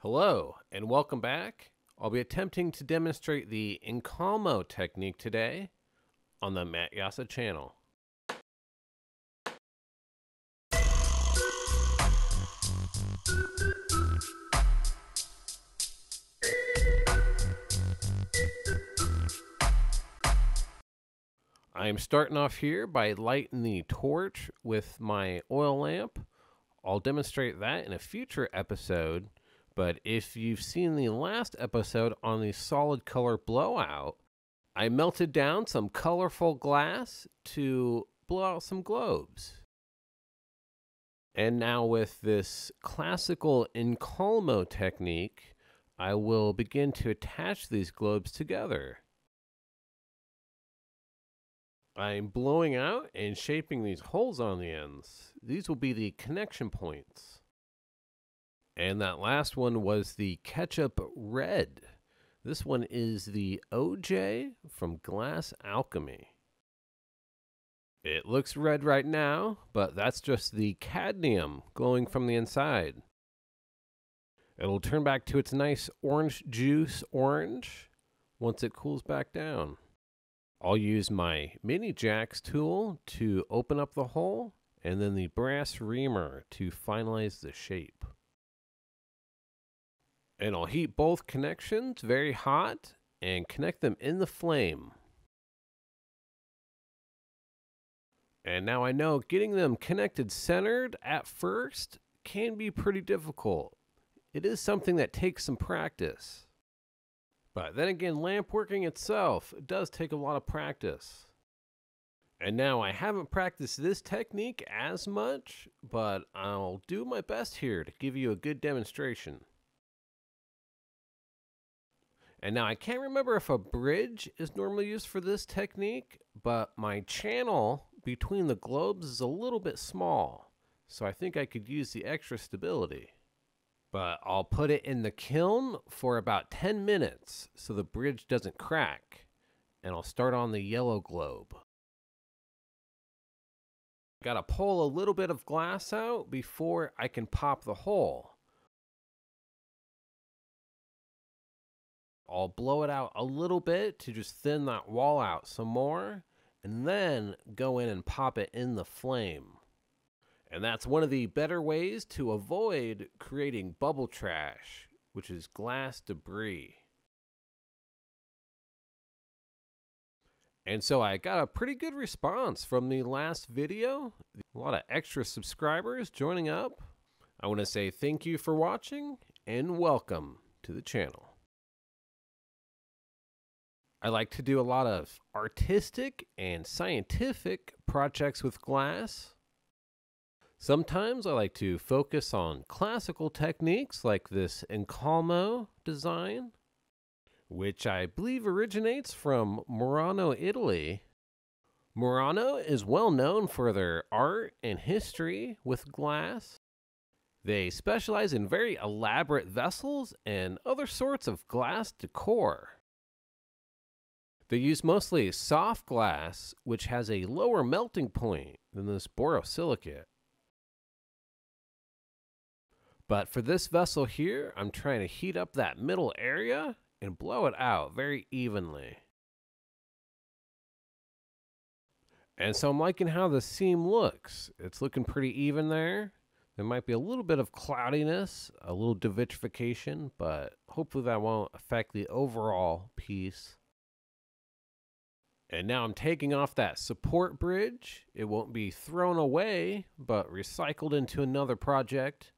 Hello and welcome back. I'll be attempting to demonstrate the Incalmo technique today on the Jasa channel. I am starting off here by lighting the torch with my oil lamp. I'll demonstrate that in a future episode. But if you've seen the last episode on the solid color blowout, I melted down some colorful glass to blow out some globes. And now with this classical Incalmo technique, I will begin to attach these globes together. I'm blowing out and shaping these holes on the ends. These will be the connection points. And that last one was the Ketchup Red. This one is the OJ from Alchemy. It looks red right now, but that's just the cadmium glowing from the inside. It'll turn back to its nice orange juice orange once it cools back down. I'll use my mini jacks tool to open up the hole, and then the brass reamer to finalize the shape. And I'll heat both connections very hot and connect them in the flame. And now I know getting them connected centered at first can be pretty difficult. It is something that takes some practice. But then again, lampworking itself does take a lot of practice. And now I haven't practiced this technique as much, but I'll do my best here to give you a good demonstration. And now I can't remember if a bridge is normally used for this technique, but my channel between the globes is a little bit small, so I think I could use the extra stability. But I'll put it in the kiln for about 10 minutes so the bridge doesn't crack, and I'll start on the yellow globe. Gotta pull a little bit of glass out before I can pop the hole. I'll blow it out a little bit to just thin that wall out some more, and then go in and pop it in the flame. And that's one of the better ways to avoid creating bubble trash, which is glass debris. And so I got a pretty good response from the last video. A lot of extra subscribers joining up. I want to say thank you for watching and welcome to the channel. I like to do a lot of artistic and scientific projects with glass. Sometimes I like to focus on classical techniques like this Encalmo design, which I believe originates from Murano, Italy. Murano is well known for their art and history with glass. They specialize in very elaborate vessels and other sorts of glass decor. They use mostly soft glass, which has a lower melting point than this borosilicate. But for this vessel here, I'm trying to heat up that middle area and blow it out very evenly. And so I'm liking how the seam looks. It's looking pretty even there. There might be a little bit of cloudiness, a little devitrification, but hopefully that won't affect the overall piece. And now I'm taking off that support bridge. It won't be thrown away, but recycled into another project.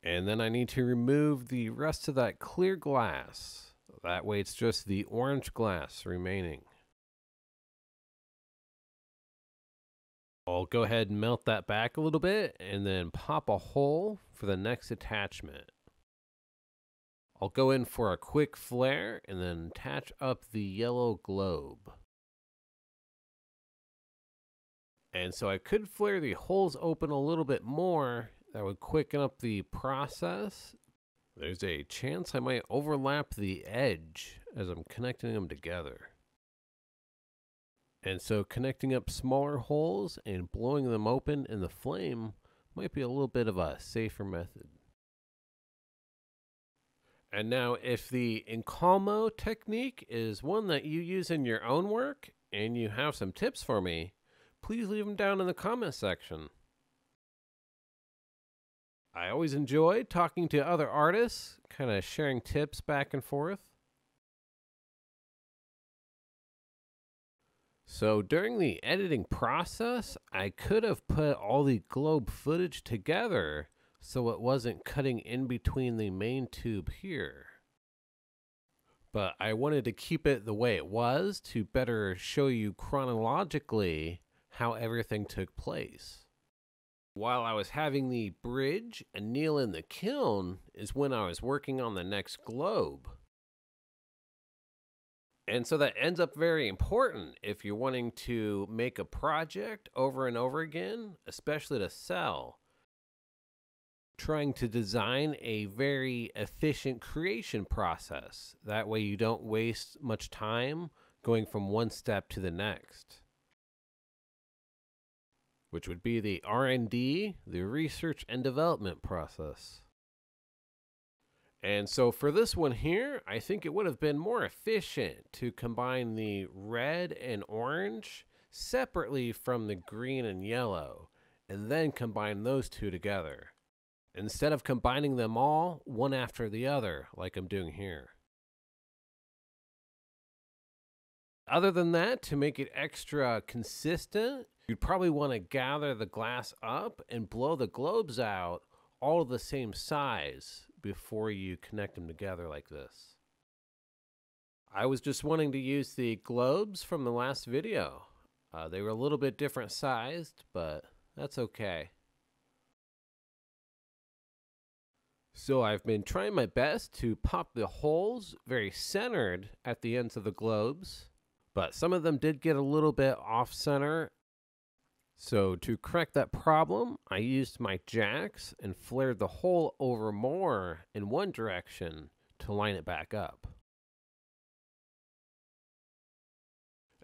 And then I need to remove the rest of that clear glass. That way it's just the orange glass remaining. I'll go ahead and melt that back a little bit and then pop a hole for the next attachment. I'll go in for a quick flare and then attach up the yellow globe. And so I could flare the holes open a little bit more. That would quicken up the process. There's a chance I might overlap the edge as I'm connecting them together. And so connecting up smaller holes and blowing them open in the flame might be a little bit of a safer method. And now, if the Incalmo technique is one that you use in your own work and you have some tips for me, please leave them down in the comment section. I always enjoy talking to other artists, kind of sharing tips back and forth. So during the editing process, I could have put all the globe footage together so it wasn't cutting in between the main tube here. But I wanted to keep it the way it was to better show you chronologically how everything took place. While I was having the bridge anneal in the kiln is when I was working on the next globe. And so that ends up very important if you're wanting to make a project over and over again, especially to sell. Trying to design a very efficient creation process. That way you don't waste much time going from one step to the next. Which would be the R&D, the research and development process. And so for this one here, I think it would have been more efficient to combine the red and orange separately from the green and yellow, and then combine those two together, instead of combining them all one after the other like I'm doing here. Other than that, to make it extra consistent, you'd probably want to gather the glass up and blow the globes out all the same size before you connect them together like this. I was just wanting to use the globes from the last video. They were a little bit different sized, but that's okay. So I've been trying my best to pop the holes very centered at the ends of the globes, but some of them did get a little bit off center. So to correct that problem, I used my jacks and flared the hole over more in one direction to line it back up.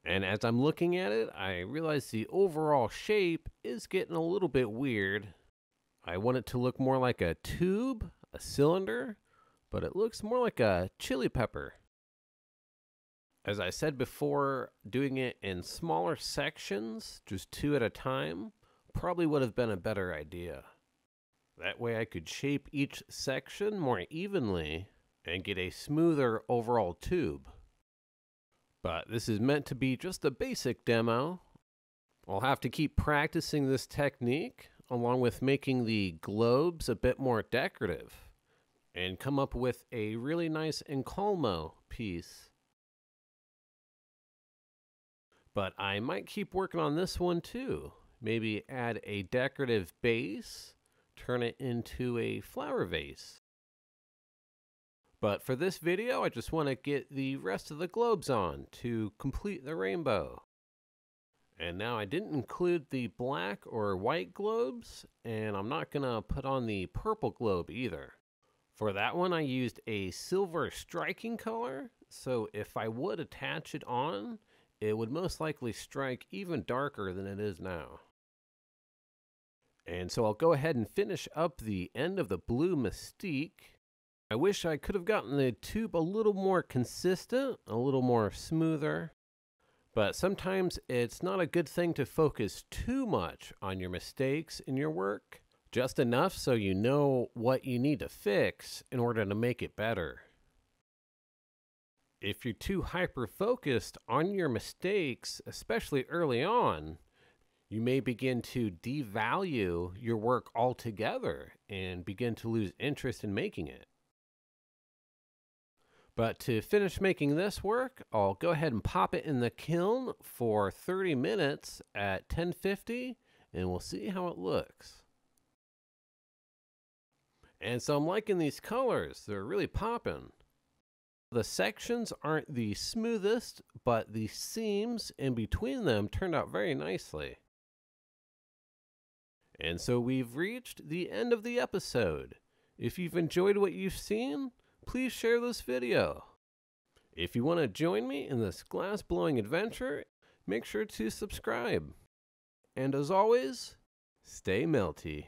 And as I'm looking at it, I realize the overall shape is getting a little bit weird. I want it to look more like a tube, a cylinder, but it looks more like a chili pepper. As I said before, doing it in smaller sections, just 2 at a time, probably would have been a better idea. That way I could shape each section more evenly and get a smoother overall tube. But this is meant to be just a basic demo. I'll have to keep practicing this technique along with making the globes a bit more decorative and come up with a really nice Encalmo piece. But I might keep working on this one too. Maybe add a decorative base, turn it into a flower vase. But for this video, I just want to get the rest of the globes on to complete the rainbow. And now I didn't include the black or white globes, and I'm not going to put on the purple globe either. For that one, I used a silver striking color, so if I would attach it on, it would most likely strike even darker than it is now. And so I'll go ahead and finish up the end of the blue Mystique. I wish I could have gotten the tube a little more consistent, a little more smoother. But sometimes it's not a good thing to focus too much on your mistakes in your work. Just enough so you know what you need to fix in order to make it better. If you're too hyper-focused on your mistakes, especially early on, you may begin to devalue your work altogether and begin to lose interest in making it. But to finish making this work, I'll go ahead and pop it in the kiln for 30 minutes at 1050, and we'll see how it looks. And so I'm liking these colors. They're really popping. The sections aren't the smoothest, but the seams in between them turned out very nicely. And so we've reached the end of the episode. If you've enjoyed what you've seen, please share this video. If you want to join me in this glass blowing adventure, make sure to subscribe. And as always, stay melty.